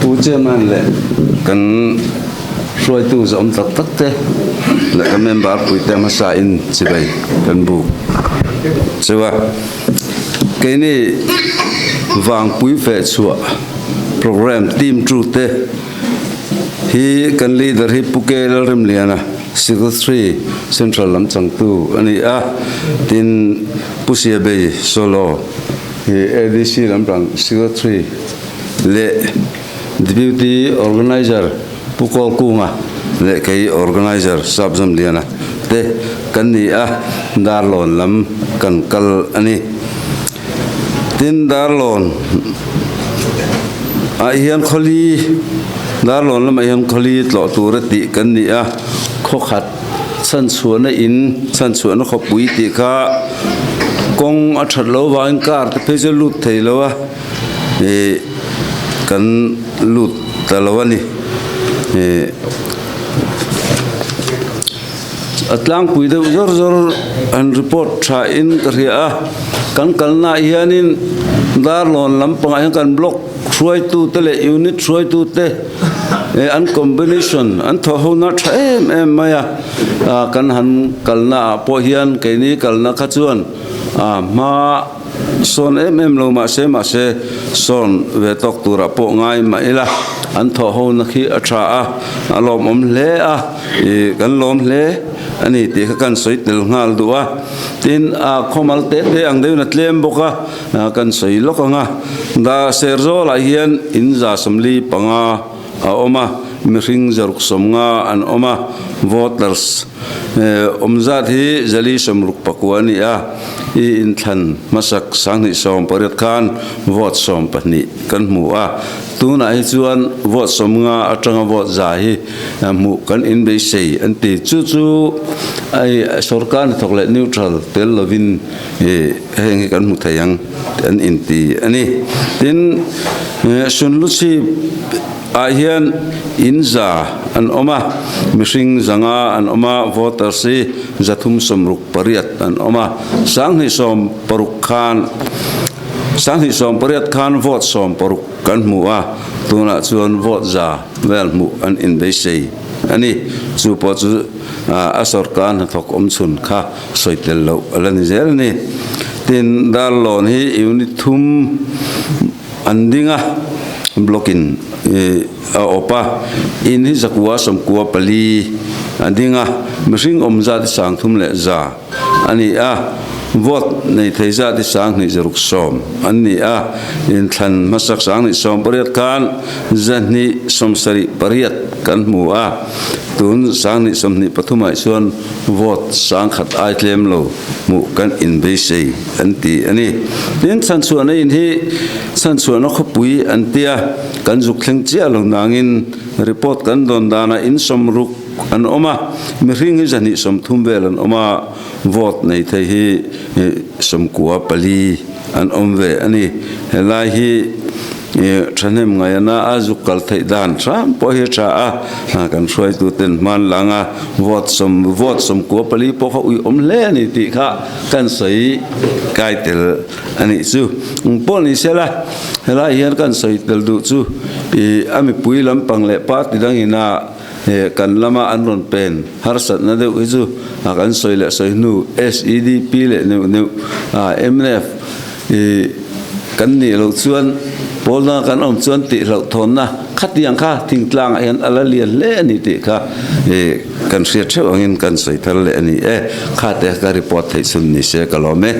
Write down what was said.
tu chairman le kan roi tu zom tak tak te le kan member pui te ma sa in chibai kan bu chewa ke ni wang pui fe chua program team tru te hi kan leader hi puke rim liana secretary central lam chang tu ani a tin pusia be solo hi adc lam rang secretary le deputy organizer pukol kunga le kai organizer sabjam liana te kan ni a darlon lam kan kal ani tin darlon a hian kholi darlon lam a hian kholi tlo tur ti kan ni a kho khat san chuana in san chuana kho pui ti kha kong a that lo wa in kar te phe lut thei lo wa e kan lut ta lo ni e atlang pui de zor zor an report tha in karia kan kalna hianin darlon lam panga kan block thruai tu te le unit thruai tu te an combination an tho ho na tha em maya kan han kalna po hian ke ni kalna kha chuan ma son em lo ma se son ve tok tura po ngai ma ila an tho ho na khi atha a lom om hle a e kan lom hle ani te kan soi tel ngal duwa tin khomal te ang de na tlem boka kan soi lokanga da serzo la hian in za samli panga oma mihring zaruk somnga an oma voters omzat hi zali samruk pakwani a i in than masak sangni som parit khan vote som pani kan mu a tuna hi chuan vote somnga atanga vote za hi mu kan in be sei anti chu ai sarkar thokle neutral tel lovin heng kan mu thayang an inti ani tin sunluchi a hian inza an oma mihring zanga an oma voters si zathum somruk pariat an oma sanghi som paruk khan sanghi som pariat khan vote som paruk kan mu a tuna chuan vote za wel mu an in be sei ani chu po chu a sarkar thok om chun kha soitel lo alani zel ni tin darlon hi unit thum andinga blocking opa in hi zakwa somkwa pali andinga mihring omza ti sang thum le za ani a vote nei theiza ti sang ni zaruk som ani a in than masak sang ni som pariat khan zanni somsari pariat kan mu a tun sang ni somni pathumai chuan vote sang khat ai tlem lo mu kan in be sei anti ani tin chan chuan in hi chan chuan khopui antia kan juk thleng chia lo nangin report kan don dana in somruk an oma mihring hi zani som thumvel an oma vote nei thei hi somkua pali an omve ani helai hi thanem ngayana azukal thei dan tram po hi cha a kan soi tu ten man langa vote som ko pali po kha ui om le ni ti kha kan sei kai tel ani chu pol ni sela hela hian kan sei tel du chu i ami pui lam pang le pa ti dang ina kan lama anron pen har sat na de uju kan soi le soi nu SEDP le nu MNF kan ni lo chuan polna kan om chuan ti lo thonna khatiang kha thingtlang hian ala lian le ani ti kha kan sia theu angin kan soi thal le ani kha te ka report thei sun ni se kalome